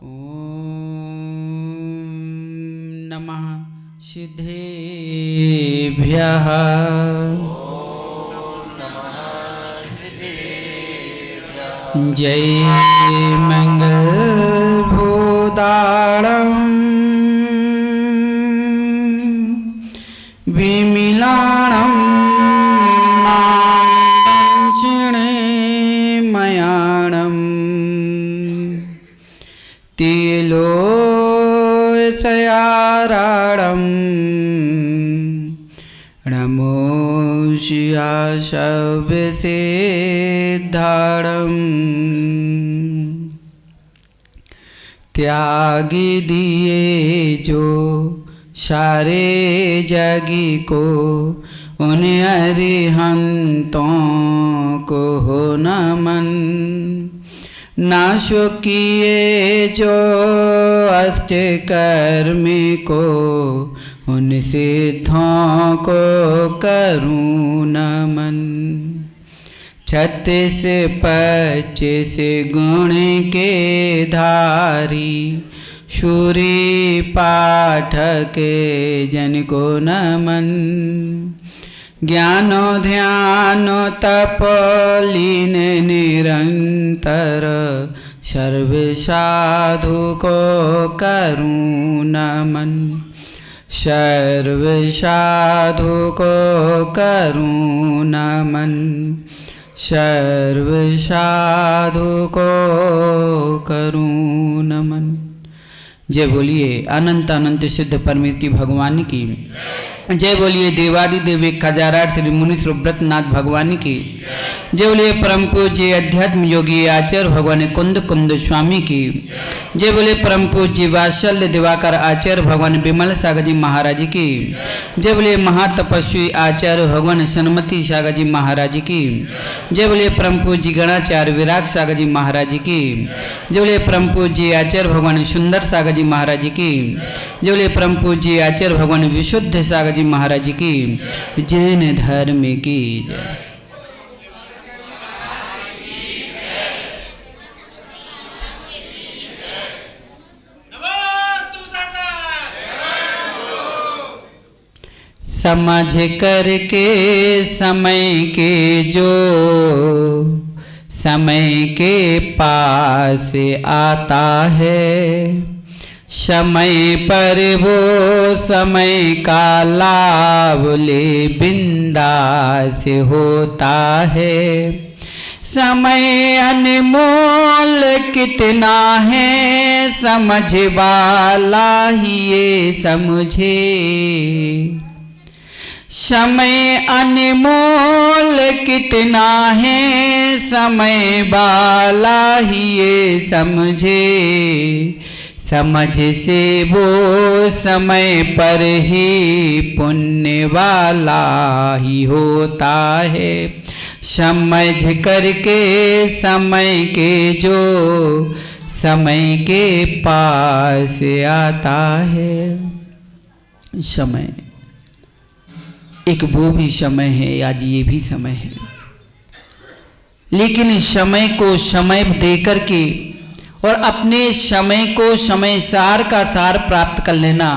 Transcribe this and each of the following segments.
ॐ नमः सिद्धेभ्यः। जय मंगलभूतारं विमिलाणं दक्षिणेमयाणं तिलोचयाराडं नमो शियाशवसिद्धारं त्यागी दिए जो सारे जगी को उन अरिहंतों को हो नमन। नाशो किए जो अष्ट कर्मी को उन सिद्धों को करूं नमन। 36 25 गुण के धारी शूरी पाठक जन को नमन। ज्ञानो ध्यानो तप लीन निरंतर सर्व साधु को करूं नमन। सर्व साधु को करूं नमन। सर्व साधु को करूं नमन। जय बोलिए अनंत अनंत सिद्ध परमेश्वर भगवान की। जय बोलिए देवादिदेव खजाराट श्री मुनि सुब्रतनाथ भगवान की। जय बोलिए परम पूज्य अध्यात्म योगी आचार्य भगवान कुंद कुंद स्वामी की। जय बोलिए परम पूज्य वात्सल्य दिवाकर आचार्य भगवान विमल सागर जी महाराज की। जय बोलिए महातपस्वी आचार्य भगवान सन्मति सागर जी महाराज की। जय बोलिए परम पूज्य गणाचार्य विराग सागर जी महाराज की। जय बोलिए परम पूज्य आचार्य भगवान सुंदर सागर जी महाराज की। जय बोलिए परम पूज्य आचार्य भगवान विशुद्ध सागर जी महाराज की। जैन धर्म की जय। समझ करके समय के जो समय के पास आता है, समय पर वो समय का लाभ ले बिंदास होता है। समय अनमोल कितना है समझ वाला ही ये समझे। समय अनमोल कितना है समय वाला ही ये समझे। समझ से वो समय पर ही पुण्य वाला ही होता है। समझ करके समय के जो समय के पास आता है। समय एक वो भी समय है, आज ये भी समय है, लेकिन इस समय को समय दे करके और अपने समय को समय सार का सार प्राप्त कर लेना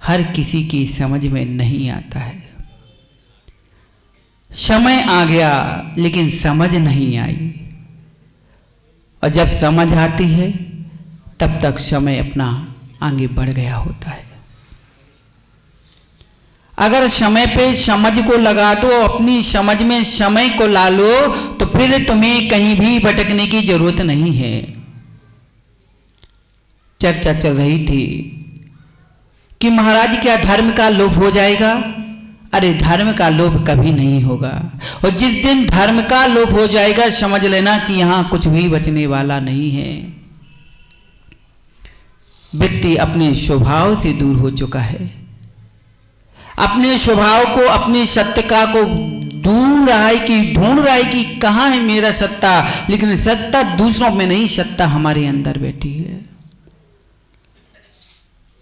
हर किसी की समझ में नहीं आता है। समय आ गया लेकिन समझ नहीं आई, और जब समझ आती है तब तक समय अपना आगे बढ़ गया होता है। अगर समय पे समझ को लगा दो, अपनी समझ में समय को ला लो, तो फिर तुम्हें कहीं भी भटकने की जरूरत नहीं है। चर्चा चल रही थी कि महाराज क्या धर्म का लोभ हो जाएगा? अरे धर्म का लोभ कभी नहीं होगा, और जिस दिन धर्म का लोभ हो जाएगा समझ लेना कि यहां कुछ भी बचने वाला नहीं है। व्यक्ति अपने स्वभाव से दूर हो चुका है, अपने स्वभाव को अपनी सत्यता को दूर रहा है कि ढूंढ रहा है कि कहाँ है मेरा सत्ता, लेकिन सत्ता दूसरों में नहीं, सत्ता हमारे अंदर बैठी है।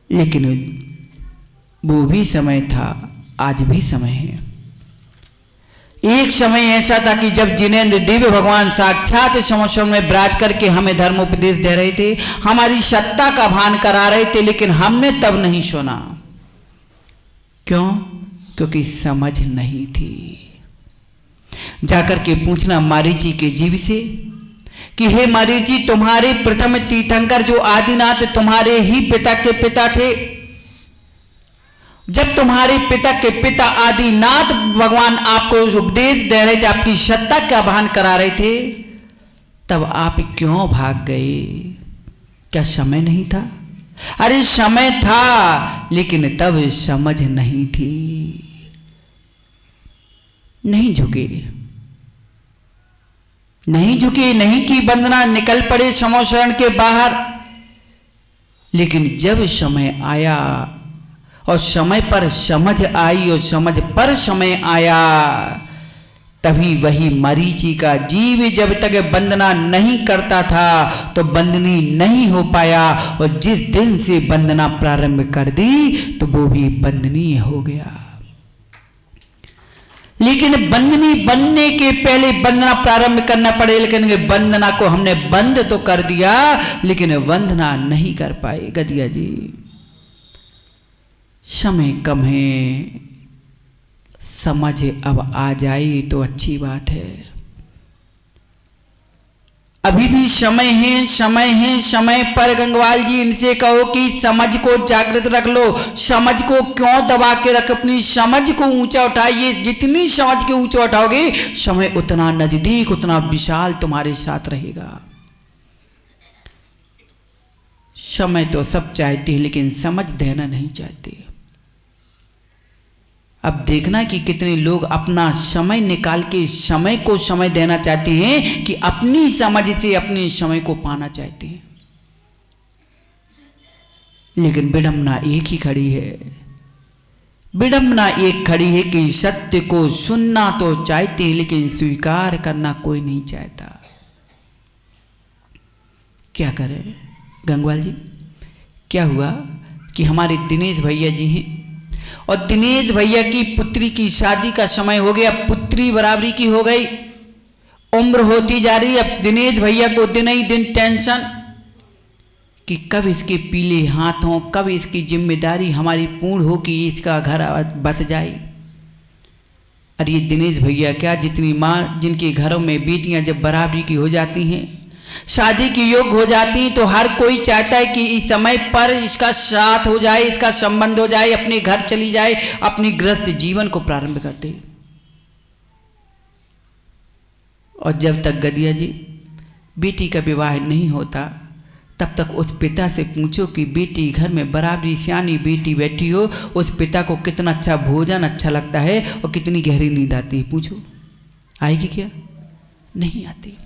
लेकिन वो भी समय था, आज भी समय है एक समय ऐसा था कि जब जिनेंद्र दिव्य भगवान साक्षात समोसन में विराज करके हमें धर्म उपदेश दे रहे थे, हमारी सत्ता का भान करा रहे थे, लेकिन हमने तब नहीं सुना। क्यों? क्योंकि समझ नहीं थी। जाकर के पूछना मारीची के जीव से कि हे मारीची, तुम्हारे प्रथम तीर्थंकर जो आदिनाथ तुम्हारे ही पिता के पिता थे, जब तुम्हारे पिता के पिता आदिनाथ भगवान आपको उपदेश दे रहे थे, आपकी सत्ता का भान करा रहे थे, तब आप क्यों भाग गए? क्या समय नहीं था? अरे समय था, लेकिन तब समझ नहीं थी। नहीं झुके, नहीं झुके, नहीं की वंदना, निकल पड़े समोशरण के बाहर। लेकिन जब समय आया और समय पर समझ आई और समझ पर समय आया, तभी वही मरीचि का जीव जब तक वंदना नहीं करता था तो वंदनी नहीं हो पाया, और जिस दिन से वंदना प्रारंभ कर दी तो वो भी वंदनीय हो गया। लेकिन वंदनी बनने के पहले वंदना प्रारंभ करना पड़े, लेकिन वंदना को हमने बंद तो कर दिया, लेकिन वंदना नहीं कर पाए। गदिया जी, समय कम है, समझ अब आ जाए तो अच्छी बात है। अभी भी समय है, समय है। समय पर गंगवाल जी इनसे कहो कि समझ को जागृत रख लो। समझ को क्यों दबा के रख? अपनी समझ को ऊंचा उठाइए। जितनी समझ के ऊंचा उठाओगे, समय उतना नजदीक, उतना विशाल तुम्हारे साथ रहेगा। समय तो सब चाहते हैं, लेकिन समझ देना नहीं चाहते। अब देखना कि कितने लोग अपना समय निकाल के समय को समय देना चाहते हैं, कि अपनी समझ से अपने समय को पाना चाहते हैं। लेकिन विडंबना एक ही खड़ी है। विडंबना एक खड़ी है कि सत्य को सुनना तो चाहते हैं, लेकिन स्वीकार करना कोई नहीं चाहता। क्या करें गंगवाल जी? क्या हुआ कि हमारे दिनेश भैया जी हैं, और दिनेश भैया की पुत्री की शादी का समय हो गया। पुत्री बराबरी की हो गई, उम्र होती जा रही। अब दिनेश भैया को दिन ही दिन टेंशन कि कब इसके पीले हाथ हों, कब इसकी जिम्मेदारी हमारी पूर्ण हो कि इसका घर बस जाए। अरे दिनेश भैया क्या, जितनी माँ जिनके घरों में बेटियां जब बराबरी की हो जाती हैं, शादी की योग्य हो जाती, तो हर कोई चाहता है कि इस समय पर इसका साथ हो जाए, इसका संबंध हो जाए, अपने घर चली जाए, अपनी गृहस्थ जीवन को प्रारंभ कर दे। और जब तक गदिया जी बेटी का विवाह नहीं होता, तब तक उस पिता से पूछो कि बेटी घर में बराबरी सियानी बेटी बैठी हो, उस पिता को कितना अच्छा भोजन अच्छा लगता है और कितनी गहरी नींद आती है। पूछो, आएगी क्या? नहीं आती।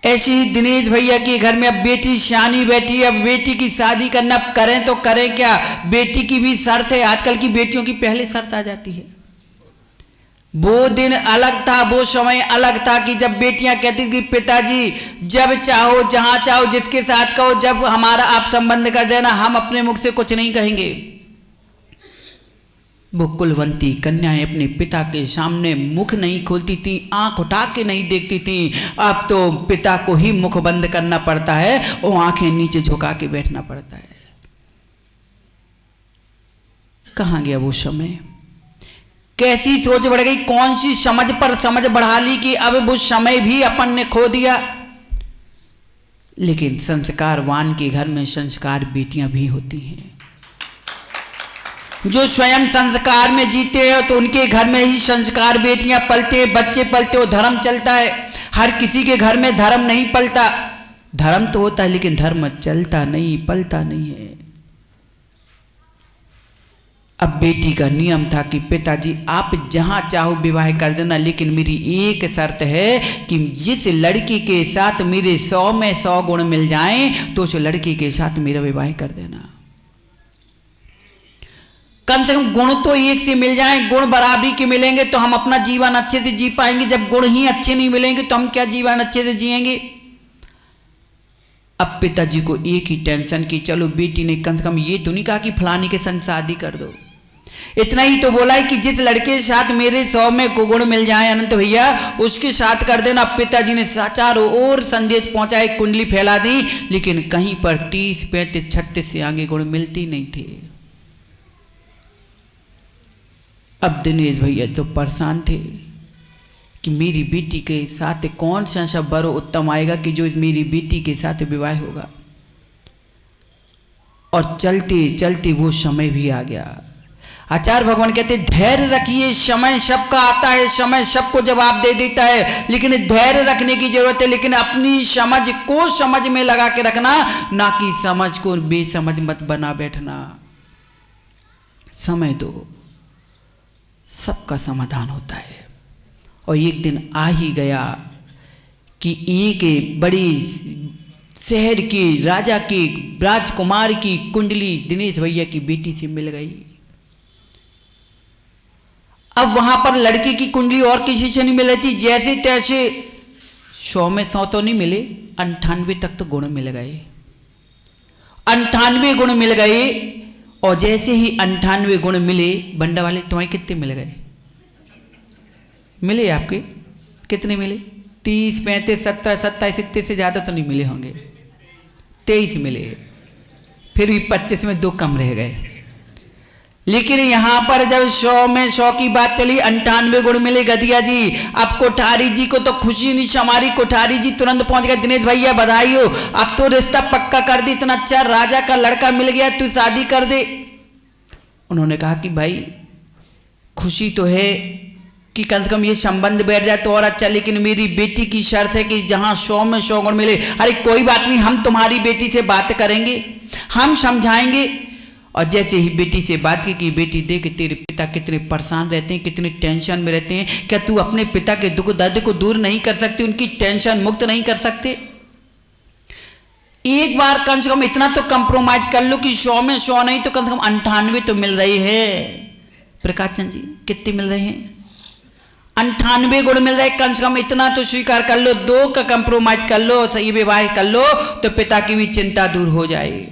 ऐसे ही दिनेश भैया के घर में अब बेटी सियानी बैठी है। अब बेटी की शादी करना, करें तो करें क्या? बेटी की भी शर्त है। आजकल की बेटियों की पहले शर्त आ जाती है। वो दिन अलग था, वो समय अलग था कि जब बेटियां कहती कि पिताजी जब चाहो, जहां चाहो, जिसके साथ कहो, जब हमारा आप संबंध कर देना, हम अपने मुख से कुछ नहीं कहेंगे। वो कुलवंती कन्याएं अपने पिता के सामने मुख नहीं खोलती थी, आंख उठा के नहीं देखती थी। अब तो पिता को ही मुख बंद करना पड़ता है और आंखें नीचे झुका के बैठना पड़ता है। कहां गया वो समय? कैसी सोच बढ़ गई? कौन सी समझ पर समझ बढ़ा ली कि अब वो समय भी अपन ने खो दिया। लेकिन संस्कारवान के घर में संस्कार बेटियां भी होती हैं। जो स्वयं संस्कार में जीते हैं तो उनके घर में ही संस्कार बेटियां पलते हैं, बच्चे पलते हो, धर्म चलता है। हर किसी के घर में धर्म नहीं पलता। धर्म तो होता है, लेकिन धर्म चलता नहीं, पलता नहीं है। अब बेटी का नियम था कि पिताजी आप जहां चाहो विवाह कर देना, लेकिन मेरी एक शर्त है कि जिस लड़की के साथ मेरे 100 में 100 गुण मिल जाएं, तो उस लड़की के साथ मेरा विवाह कर देना। कम से कम गुण तो एक से मिल जाएं, गुण बराबरी के मिलेंगे तो हम अपना जीवन अच्छे से जी पाएंगे। जब गुण ही अच्छे नहीं मिलेंगे तो हम क्या जीवन अच्छे से जिएंगे? अब पिताजी को एक ही टेंशन कि चलो बेटी ने कम से कम ये तो नहीं कहा कि फलानी के संग शादी कर दो, इतना ही तो बोला है कि जिस लड़के के साथ मेरे 100 में गुण मिल जाए अनंत भैया, उसके साथ कर देना। पिताजी ने चारों ओर संदेश पहुंचाए, कुंडली फैला दी, लेकिन कहीं पर 30, 35, 36 से आगे गुण मिलती नहीं थे। अब दिनेश भैया तो परेशान थे कि मेरी बेटी के साथ कौन सा ऐसा वर उत्तम आएगा कि जो मेरी बेटी के साथ विवाह होगा। और चलते चलते वो समय भी आ गया। आचार्य भगवान कहते धैर्य रखिए, समय सबका आता है, समय सबको जवाब दे देता है, लेकिन धैर्य रखने की जरूरत है। लेकिन अपनी समझ को समझ में लगा के रखना, ना कि समझ को बेसमझ मत बना बैठना। समय दो, सबका समाधान होता है। और एक दिन आ ही गया कि एक बड़ी शहर के राजा के राजकुमार की कुंडली दिनेश भैया की बेटी से मिल गई। अब वहां पर लड़के की कुंडली और किसी से नहीं मिल रही थी। जैसे तैसे 100 में 100 तो नहीं मिले, 98 तक तो गुण मिल गए। 98 गुण मिल गए। और जैसे ही 98 गुण मिले, बंडा वाले तुम्हें कितने मिल गए? मिले आपके कितने मिले? 30, 35, 70, 27, इतने से ज़्यादा तो नहीं मिले होंगे। 23 मिले। फिर भी 25 में 2 कम रह गए। लेकिन यहां पर जब 100 में 100 की बात चली, 98 गुण मिले गदिया जी। अब कोठारी जी को तो खुशी नहीं समारी। कोठारी जी तुरंत पहुंच गए, दिनेश भैया बधाई हो, अब तो रिश्ता पक्का कर दी, इतना अच्छा राजा का लड़का मिल गया, तू शादी कर दे। उन्होंने कहा कि भाई खुशी तो है कि कम से कम ये संबंध बैठ जाए तो और अच्छा, लेकिन मेरी बेटी की शर्त है कि जहां 100 में 100 गुण मिले। अरे कोई बात नहीं, हम तुम्हारी बेटी से बात करेंगे, हम समझाएंगे। और जैसे ही बेटी से बात की कि बेटी देख तेरे पिता कितने परेशान रहते हैं, कितने टेंशन में रहते हैं, क्या तू अपने पिता के दुख दर्द को दूर नहीं कर सकती, उनकी टेंशन मुक्त नहीं कर सकते? एक बार कम से कम इतना तो कंप्रोमाइज कर लो कि 100 में 100 नहीं तो कम से कम 98 तो मिल रही है। प्रकाश चंद जी कितने मिल रहे हैं? 98 गुण मिल रहे, कम से कम इतना तो स्वीकार कर लो, 2 का कंप्रोमाइज कर लो, सही विवाह कर लो तो पिता की भी चिंता दूर हो जाए।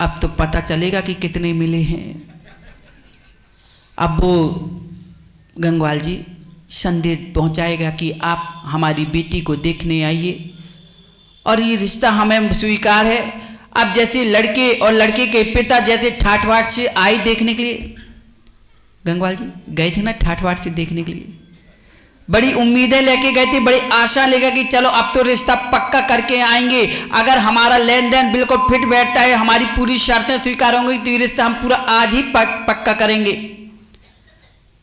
अब तो पता चलेगा कि कितने मिले हैं। अब वो गंगवाल जी संदेश पहुंचाएगा कि आप हमारी बेटी को देखने आइए और ये रिश्ता हमें स्वीकार है। अब जैसे लड़के और लड़के के पिता जैसे ठाठ बाट से आए देखने के लिए, गंगवाल जी गए थे ना ठाठ बाट से देखने के लिए, बड़ी उम्मीदें लेके गए थे, बड़ी आशा लेगा कि चलो अब तो रिश्ता पक्का करके आएंगे, अगर हमारा लेन देन बिल्कुल फिट बैठता है, हमारी पूरी शर्तें स्वीकार होंगी तो ये रिश्ता हम पूरा आज ही पक्का करेंगे।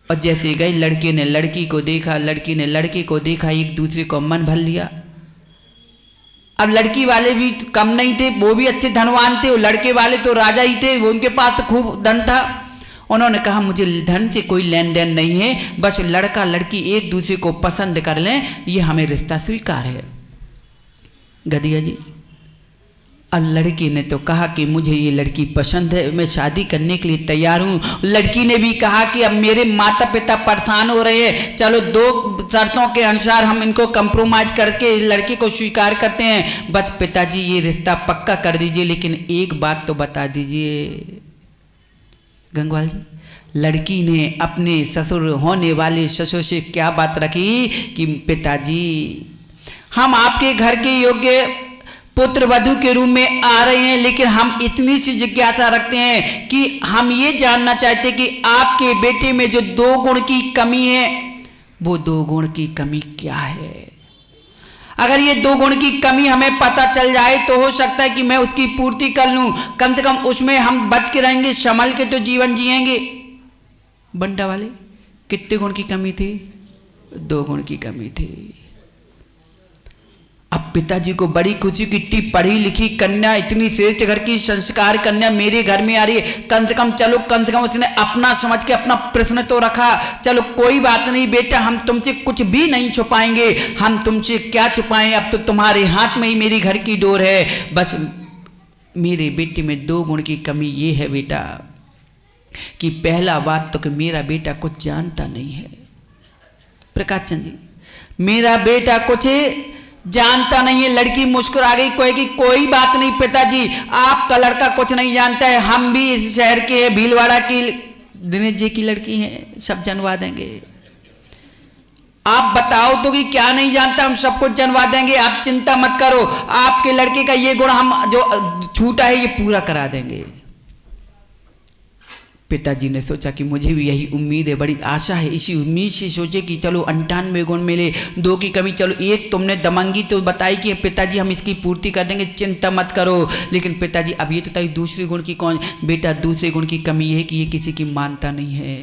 और जैसे गए, लड़के ने लड़की को देखा, लड़की ने लड़के को देखा, एक दूसरे को मन भर लिया। अब लड़की वाले भी कम नहीं थे, वो भी अच्छे धनवान थे, लड़के वाले तो राजा ही थे, वो उनके पास तो खूब धन था। उन्होंने कहा मुझे धन से कोई लेन देन नहीं है, बस लड़का लड़की एक दूसरे को पसंद कर लें, ये हमें रिश्ता स्वीकार है। गदिया जी अब लड़की ने तो कहा कि मुझे ये लड़की पसंद है, मैं शादी करने के लिए तैयार हूँ। लड़की ने भी कहा कि अब मेरे माता पिता परेशान हो रहे हैं, चलो 2 शर्तों के अनुसार हम इनको कंप्रोमाइज करके लड़की को स्वीकार करते हैं, बस पिताजी ये रिश्ता पक्का कर दीजिए, लेकिन एक बात तो बता दीजिए। गंगवाल जी लड़की ने अपने ससुर होने वाले ससुर से क्या बात रखी कि पिताजी हम आपके घर के योग्य पुत्र वधू के रूप में आ रहे हैं, लेकिन हम इतनी सी जिज्ञासा रखते हैं कि हम ये जानना चाहते हैं कि आपके बेटे में जो 2 गुण की कमी है, वो 2 गुण की कमी क्या है? अगर ये 2 गुण की कमी हमें पता चल जाए तो हो सकता है कि मैं उसकी पूर्ति कर लूं, कम से कम उसमें हम बच के रहेंगे, संभल के तो जीवन जिएंगे। बंटा वाले कितने गुण की कमी थी? 2 गुण की कमी थी। अब पिताजी को बड़ी खुशी की, इतनी पढ़ी लिखी कन्या, इतनी श्रेष्ठ घर की संस्कार कन्या मेरे घर में आ रही है, कम से कम चलो, कम से कम उसने अपना समझ के अपना प्रश्न तो रखा, चलो कोई बात नहीं बेटा, हम तुमसे कुछ भी नहीं छुपाएंगे, हम तुमसे क्या छुपाएं, अब तो तुम्हारे हाथ में ही मेरी घर की डोर है, बस मेरे बेटे में 2 गुण की कमी ये है बेटा कि पहला बात तो कि मेरा बेटा कुछ जानता नहीं है। प्रकाश चंद जी मेरा बेटा कुछ जानता नहीं है। लड़की मुस्कुरा गई, कहेगी कोई बात नहीं पिताजी, आपका लड़का कुछ नहीं जानता है, हम भी इस शहर के हैं, भीलवाड़ा की दिनेश जी की लड़की है, सब जनवा देंगे। आप बताओ तो कि क्या नहीं जानता, हम सब कुछ जनवा देंगे, आप चिंता मत करो, आपके लड़के का ये गुण हम जो छूटा है ये पूरा करा देंगे। पिताजी ने सोचा कि मुझे भी यही उम्मीद है, बड़ी आशा है, इसी उम्मीद से सोचे कि चलो 98 गुण मिले, 2 की कमी, चलो एक तुमने दमंगी तो बताई कि पिताजी हम इसकी पूर्ति कर देंगे, चिंता मत करो। लेकिन पिताजी अब ये तो बताइए दूसरे गुण की कौन? बेटा दूसरे गुण की कमी ये है कि ये किसी की मानता नहीं है।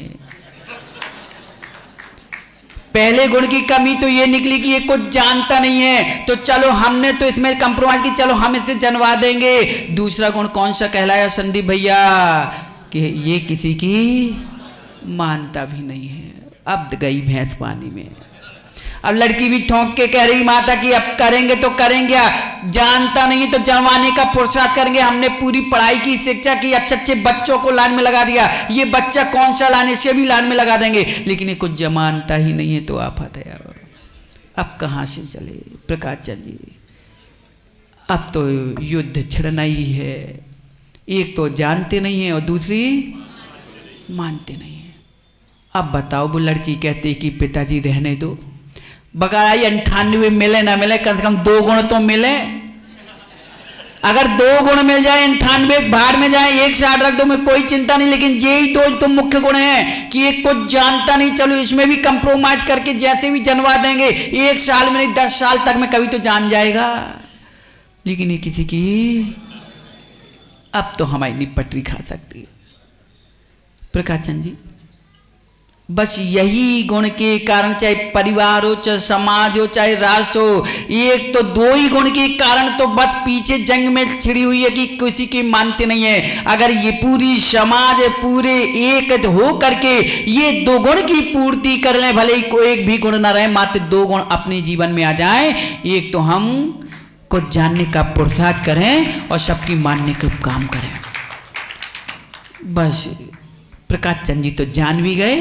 पहले गुण की कमी तो ये निकली कि ये कुछ जानता नहीं है, तो चलो हमने तो इसमें कंप्रोमाइज की, चलो हम इसे जनवा देंगे। दूसरा गुण कौन सा कहलाया संदीप भैया? कि ये किसी की मानता भी नहीं है। अब गई भैंस पानी में। अब लड़की भी ठोंक के कह रही माता कि अब करेंगे तो करेंगे, जानता नहीं तो जनवाने का पुरुषार्थ करेंगे। हमने पूरी पढ़ाई की, शिक्षा की, अच्छे अच्छे बच्चों को लाइन में लगा दिया, ये बच्चा कौन सा लाने से भी लाइन में लगा देंगे, लेकिन ये कुछ जमानता ही नहीं है, तो आफत है। अब कहाँ से चले प्रकाश चंद जी? अब तो युद्ध छिड़ना ही है। एक तो जानते नहीं है और दूसरी मानते नहीं है। अब बताओ, वो लड़की कहती कि पिताजी रहने दो, बकाया 98 मिले ना मिले, कम से कम 2 गुण तो मिले। अगर 2 गुण मिल जाए, 98 बाहर में जाए, 1 से 8 रख दो, मैं कोई चिंता नहीं, लेकिन यही तो मुख्य गुण है कि ये कुछ जानता नहीं, चलो इसमें भी कंप्रोमाइज करके जैसे भी जनवा देंगे, 1 साल में नहीं 10 साल तक में कभी तो जान जाएगा। लेकिन ये किसी की अब तो हमारी नहीं पटरी खा सकती। प्रकाश चंद जी, बस यही गुण के कारण, चाहे परिवार हो, चाहे समाज हो, चाहे राष्ट्र हो, एक तो 2 ही गुण के कारण तो बस पीछे जंग में छिड़ी हुई है कि किसी की मानते नहीं है। अगर ये पूरी समाज पूरे एक हो करके ये 2 गुण की पूर्ति कर लें, भले ही कोई एक भी गुण ना रहे, मात्र 2 गुण अपने जीवन में आ जाए, एक तो हम कुछ जानने का पुरुषार्थ करें और सबकी मानने का काम करें। बस प्रकाश चंद जी तो जान भी गए,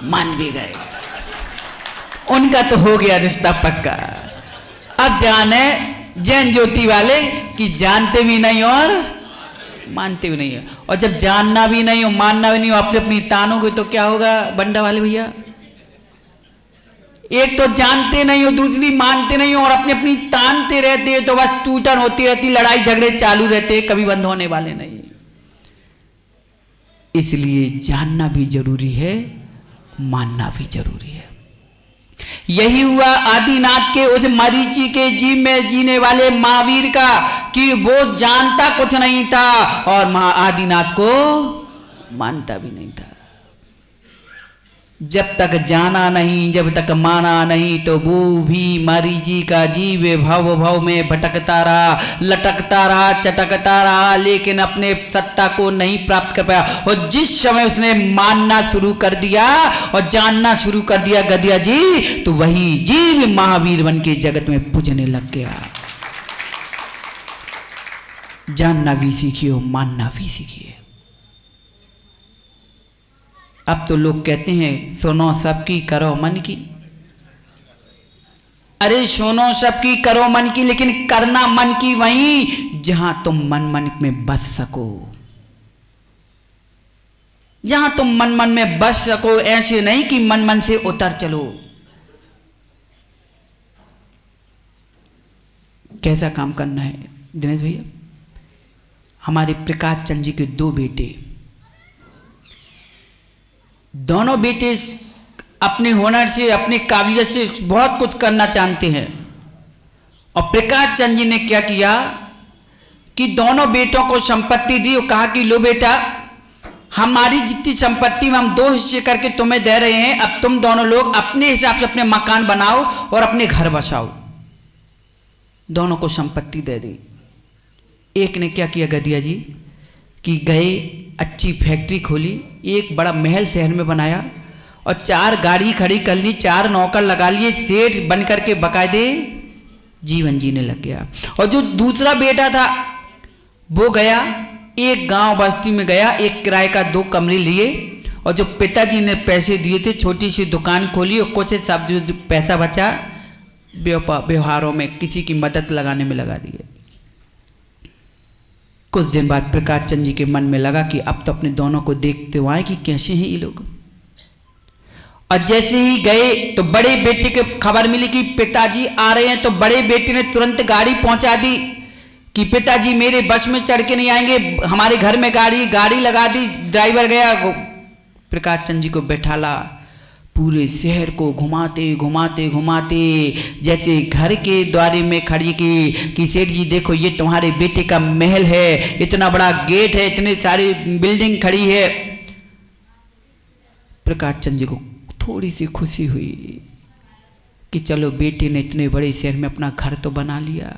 मान भी गए, उनका तो हो गया रिश्ता पक्का। अब जाने जैन ज्योति वाले कि जानते भी नहीं और मानते भी नहीं है। और जब जानना भी नहीं हो, मानना भी नहीं हो, अपनी अपनी तानोगे तो क्या होगा बंडा वाले भैया? एक तो जानते नहीं हो, दूसरी मानते नहीं हो, और अपनी अपनी तानते रहते हैं, तो बस टूटन होती रहती, लड़ाई झगड़े चालू रहते हैं, कभी बंद होने वाले नहीं। इसलिए जानना भी जरूरी है, मानना भी जरूरी है। यही हुआ आदिनाथ के उस मरीचि के जीव में जीने वाले महावीर का, कि वो जानता कुछ नहीं था और आदिनाथ को मानता भी नहीं था। जब तक जाना नहीं, जब तक माना नहीं, तो वो भी मरीचि का जीव भव भव में भटकता रहा, लटकता रहा, चटकता रहा, लेकिन अपने सत्ता को नहीं प्राप्त कर पाया। और जिस समय उसने मानना शुरू कर दिया और जानना शुरू कर दिया गदिया जी, तो वही जीव महावीर बन के जगत में पूजने लग गया। जानना भी सीखिए, मानना भी सीखिए। अब तो लोग कहते हैं सुनो सबकी करो मन की। अरे सुनो सबकी करो मन की, लेकिन करना मन की वहीं जहां तुम मन में बस सको, जहां तुम मन में बस सको। ऐसे नहीं कि मन से उतर चलो। कैसा काम करना है दिनेश भैया? हमारे प्रकाश चंद जी के 2 बेटे, दोनों बेटे अपने हुनर से, अपने काबिलियत से बहुत कुछ करना जानते हैं। और प्रकाश चंद जी ने क्या किया कि दोनों बेटों को संपत्ति दी और कहा कि लो बेटा, हमारी जितनी संपत्ति में हम 2 हिस्से करके तुम्हें दे रहे हैं, अब तुम दोनों लोग अपने हिसाब से अपने मकान बनाओ और अपने घर बसाओ। दोनों को संपत्ति दे दी। एक ने क्या किया गदिया जी कि गए, अच्छी फैक्ट्री खोली, एक बड़ा महल शहर में बनाया और 4 गाड़ी खड़ी कर ली, 4 नौकर लगा लिए, सेठ बन करके बकायदे जीवन जीने लग गया। और जो दूसरा बेटा था वो गया, एक गांव बस्ती में गया, एक किराए का 2 कमरे लिए, और जो पिताजी ने पैसे दिए थे छोटी सी दुकान खोली और कुछ सब जो पैसा बचा व्यवहारों में किसी की मदद लगाने में लगा दिए। कुछ दिन बाद प्रकाश चंद जी के मन में लगा कि अब तो अपने दोनों को देखते हुए आए कि कैसे हैं ये लोग। और जैसे ही गए तो बड़े बेटे को खबर मिली कि पिताजी आ रहे हैं, तो बड़े बेटे ने तुरंत गाड़ी पहुंचा दी कि पिताजी मेरे बस में चढ़ के नहीं आएंगे, हमारे घर में गाड़ी लगा दी। ड्राइवर गया, प्रकाश चंद जी को बैठाला, पूरे शहर को घुमाते घुमाते घुमाते जैसे घर के द्वारे में खड़ी कि सेठ जी देखो ये तुम्हारे बेटे का महल है, इतना बड़ा गेट है, इतने सारी बिल्डिंग खड़ी है। प्रकाश चंद जी को थोड़ी सी खुशी हुई कि चलो बेटे ने इतने बड़े शहर में अपना घर तो बना लिया।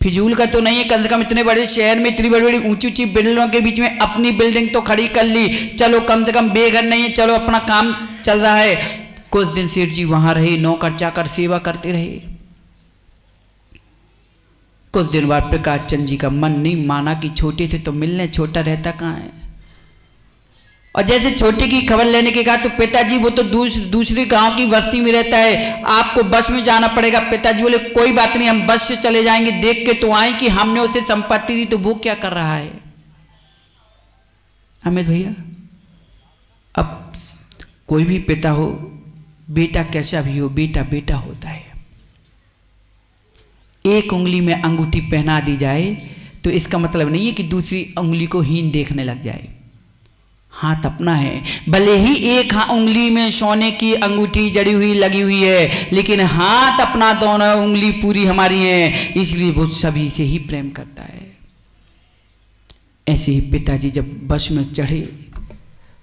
फिजूल का तो नहीं है, कम से कम इतने बड़े शहर में इतनी बड़ी बड़ी ऊंची ऊंची बिल्डिंगों के बीच में अपनी बिल्डिंग तो खड़ी कर ली, चलो कम से कम बेघर नहीं है, चलो अपना काम चल रहा है। कुछ दिन सेठ जी वहां रहे, नौकर चाकर सेवा करते रहे। कुछ दिन बाद प्रकाश चंद जी का मन नहीं माना कि छोटे से तो मिलने, छोटा रहता कहाँ है। और जैसे छोटे की खबर लेने के कहा तो पिताजी वो तो दूसरे गांव की बस्ती में रहता है, आपको बस में जाना पड़ेगा। पिताजी बोले कोई बात नहीं, हम बस से चले जाएंगे, देख के तो आए कि हमने उसे संपत्ति दी तो वो क्या कर रहा है। अमित भैया, अब कोई भी पिता हो, बेटा कैसा भी हो, बेटा बेटा होता है। एक उंगली में अंगूठी पहना दी जाए तो इसका मतलब नहीं है कि दूसरी उंगली को हीन देखने लग जाए। हाथ अपना है, भले ही एक उंगली में सोने की अंगूठी जड़ी हुई लगी हुई है, लेकिन हाथ अपना, दोनों उंगली पूरी हमारी है, इसलिए वो सभी से ही प्रेम करता है। ऐसे ही पिताजी जब बस में चढ़े,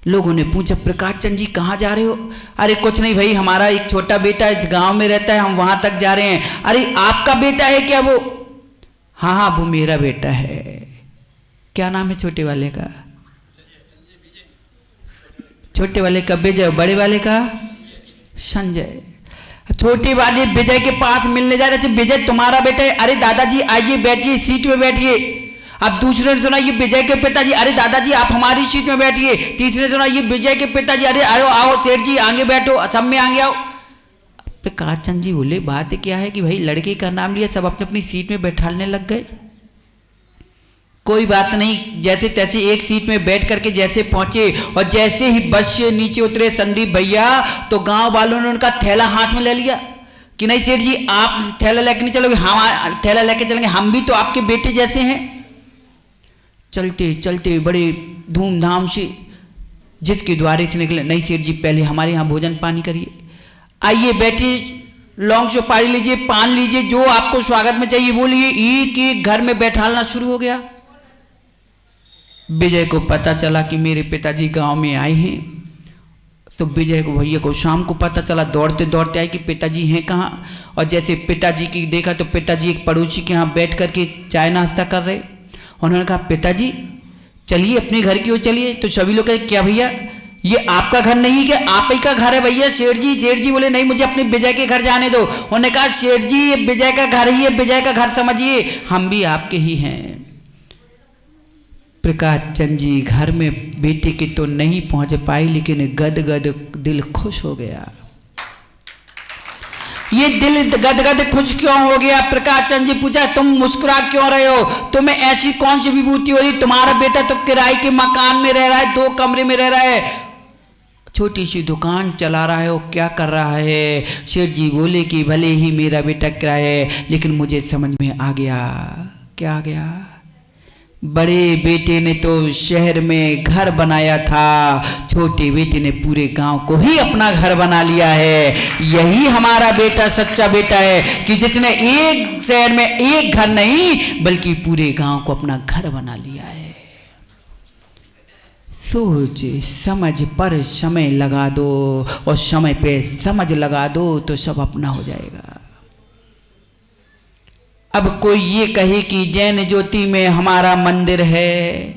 लोगों ने पूछा प्रकाश चंद जी कहाँ जा रहे हो? अरे कुछ नहीं भाई, हमारा एक छोटा बेटा इस गांव में रहता है, हम वहां तक जा रहे हैं। अरे आपका बेटा है क्या वो? हाँ हाँ वो मेरा बेटा है। क्या नाम है छोटे वाले का? छोटे वाले का विजय, बड़े वाले का संजय। छोटे वाले विजय के पास मिलने जा रहे थे, विजय तुम्हारा बेटा है? अरे दादाजी आइए बैठिए, सीट में बैठिए। अब दूसरे ने सुना ये विजय के पिताजी, अरे दादाजी आप हमारी सीट में बैठिए। तीसरे ने सुना ये विजय के पिताजी, अरे आओ आओ सेठ जी आगे बैठो, सब में आगे आओ। प्रकाश चंद जी बोले बात क्या है कि भाई लड़के का नाम लिया, सब अपनी अपनी सीट में बैठाने लग गए। कोई बात नहीं, जैसे तैसे एक सीट में बैठ करके जैसे पहुंचे और जैसे ही बस से नीचे उतरे संदीप भैया, तो गांव वालों ने उनका थैला हाथ में ले लिया कि नहीं सेठ जी आप थैला लेके नहीं चलोगे, हम थैला लेके चलेंगे, हम भी तो आपके बेटे जैसे हैं। चलते चलते बड़े धूमधाम से जिसके द्वारे से निकले, नहीं सेठ जी पहले हमारे यहाँ भोजन पानी करिए, आइए बैठिए, लौंग सुपारी लीजिए, पान लीजिए, जो आपको स्वागत में चाहिए बोलिए। एक एक घर में बैठालना शुरू हो गया। विजय को पता चला कि मेरे पिताजी गांव में आए हैं, तो विजय को भैया को शाम को पता चला, दौड़ते दौड़ते आए कि पिताजी हैं कहाँ। और जैसे पिताजी की देखा तो पिताजी एक पड़ोसी के यहाँ बैठ करके चाय नाश्ता कर रहे। उन्होंने कहा पिताजी चलिए अपने घर की ओर चलिए। तो सभी लोग कहे क्या भैया ये आपका घर नहीं क्या? आप ही का घर है भैया। सेठ जी बोले नहीं मुझे अपने विजय के घर जाने दो। उन्होंने कहा सेठ जी ये विजय का घर ही है, विजय का घर समझिए, हम भी आपके ही हैं। प्रकाश चंद जी घर में बेटे के तो नहीं पहुंच पाए, लेकिन गदगद दिल खुश हो गया। ये दिल गदगद खुश क्यों हो गया? प्रकाश चंद जी पूछा तुम मुस्कुरा क्यों रहे हो? तुम्हें ऐसी कौन सी विभूति हो रही? तुम्हारा बेटा तो किराए के मकान में रह रहा है, 2 कमरे में रह रहा है, छोटी सी दुकान चला रहा है, वो क्या कर रहा है? शेठ जी बोले कि भले ही मेरा बेटा किराया है, लेकिन मुझे समझ में आ गया। क्या आ गया? बड़े बेटे ने तो शहर में घर बनाया था, छोटे बेटे ने पूरे गांव को ही अपना घर बना लिया है। यही हमारा बेटा सच्चा बेटा है कि जिसने एक शहर में एक घर नहीं बल्कि पूरे गांव को अपना घर बना लिया है। सोच समझ पर समय लगा दो और समय पे समझ लगा दो तो सब अपना हो जाएगा। अब कोई ये कहे कि जैन ज्योति में हमारा मंदिर है,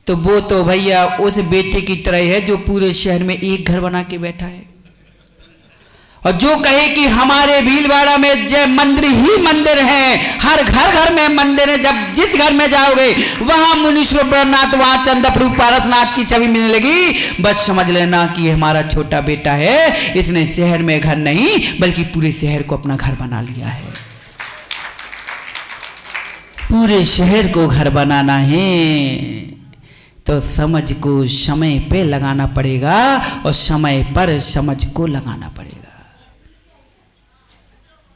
तो वो तो भैया उस बेटे की तरह है जो पूरे शहर में एक घर बना के बैठा है। और जो कहे कि हमारे भीलवाड़ा में जय मंदिर ही मंदिर है, हर घर घर में मंदिर है, जब जिस घर में जाओगे वहां मुनीश्वर ब्रह्मनाथ, वहां चंद्रप्रभु पारसनाथ की छवि मिलने लगी, बस समझ लेना कि ये हमारा छोटा बेटा है, इसने शहर में घर नहीं बल्कि पूरे शहर को अपना घर बना लिया है। पूरे शहर को घर बनाना है तो समझ को समय पे लगाना पड़ेगा और समय पर समझ को लगाना पड़ेगा।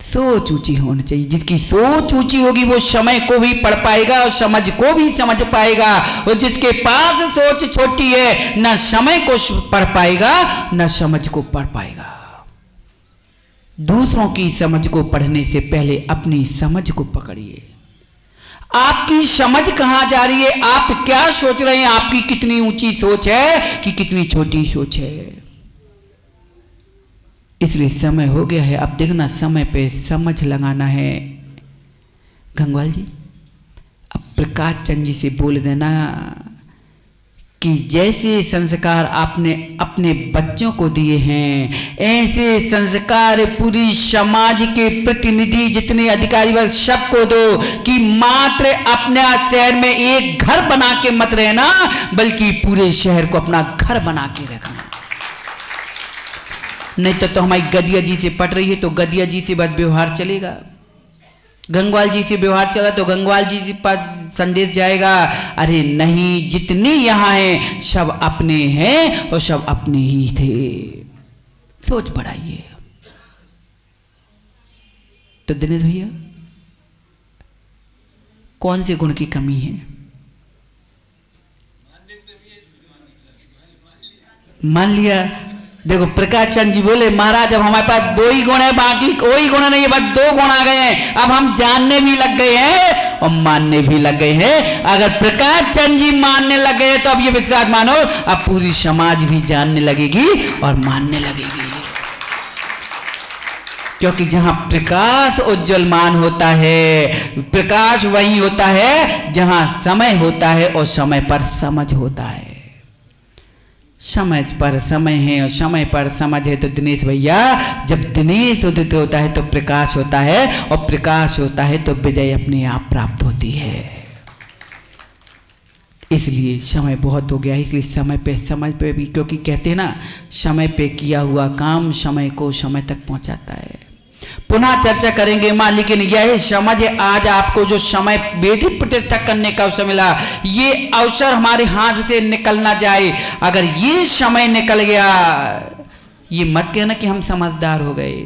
सोच ऊंची होनी चाहिए, जिसकी सोच ऊंची होगी वो समय को भी पढ़ पाएगा और समझ को भी समझ पाएगा, और जिसके पास सोच छोटी है न समय को पढ़ पाएगा न समझ को पढ़ पाएगा। दूसरों की समझ को पढ़ने से पहले अपनी समझ को पकड़िए। आपकी समझ कहां जा रही है, आप क्या सोच रहे हैं, आपकी कितनी ऊंची सोच है कि कितनी छोटी सोच है। इसलिए समय हो गया है, अब देखना समय पे समझ लगाना है। गंगवाल जी अब प्रकाश चंद जी से बोल देना कि जैसे संस्कार आपने अपने बच्चों को दिए हैं ऐसे संस्कार पूरी समाज के प्रतिनिधि जितने अधिकारी वर्ग सबको दो, कि मात्र अपने शहर में एक घर बना के मत रहना बल्कि पूरे शहर को अपना घर बना के रखना। नहीं तो हमारी गदिया जी से पट रही है तो गदिया जी से बस व्यवहार चलेगा, गंगवाल जी से व्यवहार चला तो गंगवाल जी के पास संदेश जाएगा। अरे नहीं, जितने यहाँ हैं सब अपने हैं और सब अपने ही थे। सोच बढ़ाइए। तो दिनेश भैया कौन से गुण की कमी है? मान लिया। देखो प्रकाश चंद जी बोले महाराज अब हमारे पास 2 ही गुण है, बाकी कोई गुण नहीं है, बस 2 गुण आ गए हैं। अब हम जानने भी लग गए हैं और मानने भी लग गए हैं। अगर प्रकाश चंद जी मानने लग गए तो अब ये विश्वास मानो अब पूरी समाज भी जानने लगेगी और मानने लगेगी। क्योंकि जहां प्रकाश उज्जवलमान होता है, प्रकाश वही होता है जहां समय होता है और समय पर समझ होता है। समझ पर समय है और समय पर समझ है। तो दिनेश भैया जब दिनेश उदित होता है तो प्रकाश होता है और प्रकाश होता है तो विजय अपने आप प्राप्त होती है। इसलिए समय बहुत हो गया, इसलिए समय पे समझ पे भी, क्योंकि कहते हैं ना समय पे किया हुआ काम समय को समय तक पहुंचाता है। पुनः चर्चा करेंगे मां, लेकिन यह समझ आज आपको जो समय वेदी प्रतिष्ठा करने का अवसर मिला, ये अवसर हमारे हाथ से निकल ना जाए। अगर ये समय निकल गया, ये मत कहना कि हम समझदार हो गए।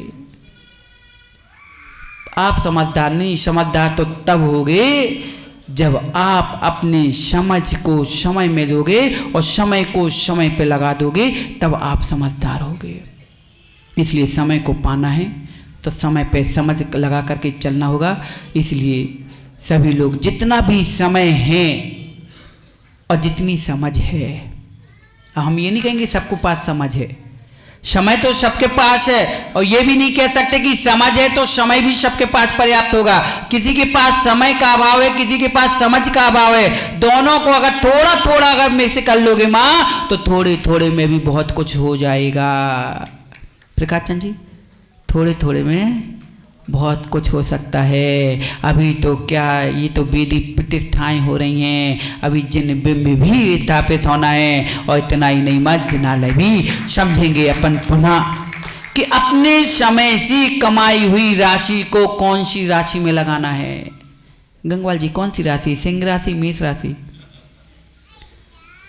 आप समझदार नहीं, समझदार तो तब होगे जब आप अपनी समझ को समय में दोगे और समय को समय पे लगा दोगे, तब आप समझदार होगे। इसलिए समय को पाना है तो समय पे समझ लगा करके चलना होगा। इसलिए सभी लोग जितना भी समय है और जितनी समझ है, हम ये नहीं कहेंगे सबको पास समझ है, समय तो सबके पास है, और ये भी नहीं कह सकते कि समझ है तो समय भी सबके पास पर्याप्त होगा। किसी के पास समय का अभाव है, किसी के पास समझ का अभाव है। दोनों को अगर थोड़ा थोड़ा अगर मिक्स कर लोगे माँ, तो थोड़े थोड़े में भी बहुत कुछ हो जाएगा। प्रकाश चंद जी थोड़े थोड़े में बहुत कुछ हो सकता है। अभी तो क्या, ये तो वेदी प्रतिष्ठाएं हो रही हैं, अभी जिन बिंब भी स्थापित होना है। और इतना ही नहीं, जिनालय भी समझेंगे अपन पुनः कि अपने समय से कमाई हुई राशि को कौन सी राशि में लगाना है। गंगवाल जी कौन सी राशि? सिंह राशि, मेष राशि?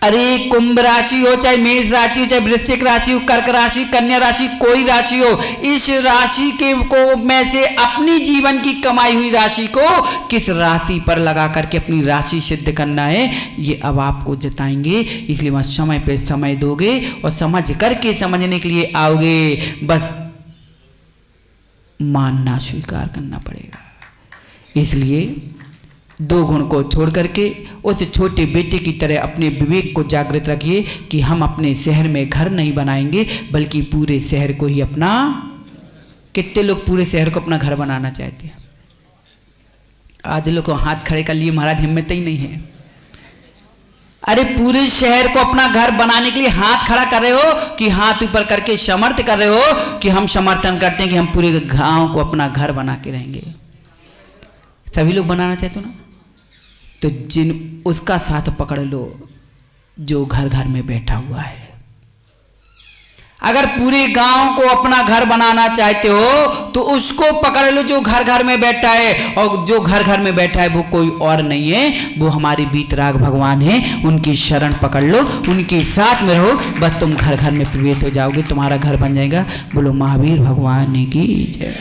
अरे कुंभ राशि हो, चाहे मेष राशि हो, चाहे वृश्चिक राशि हो, कर्क राशि, कन्या राशि, कोई राशि हो, इस राशि के को में से अपनी जीवन की कमाई हुई राशि को किस राशि पर लगा करके अपनी राशि सिद्ध करना है, ये अब आपको जताएंगे। इसलिए वह समय पे समय दोगे और समझ करके समझने के लिए आओगे। बस मानना स्वीकार करना पड़ेगा। इसलिए 2 गुण को छोड़ करके उस छोटे बेटे की तरह अपने विवेक को जागृत रखिए कि हम अपने शहर में घर नहीं बनाएंगे बल्कि पूरे शहर को ही अपना। कितने लोग पूरे शहर को अपना घर बनाना चाहते हैं? आधे लोग को हाथ खड़े कर लिए महाराज हिम्मत ही नहीं है। अरे पूरे शहर को अपना घर बनाने के लिए हाथ खड़ा कर रहे हो कि हाथ ऊपर करके समर्थ कर रहे हो कि हम समर्थन करते हैं कि हम पूरे गांव को अपना घर बना के रहेंगे। सभी लोग बनाना चाहते हो ना, तो जिन उसका साथ पकड़ लो जो घर घर में बैठा हुआ है। अगर पूरे गांव को अपना घर बनाना चाहते हो तो उसको पकड़ लो जो घर घर में बैठा है, और जो घर घर में बैठा है वो कोई और नहीं है, वो हमारे वीतराग भगवान है। उनकी शरण पकड़ लो, उनके साथ में रहो, बस तुम घर घर में प्रवेश हो जाओगे, तुम्हारा घर बन जाएगा। बोलो महावीर भगवान की जय।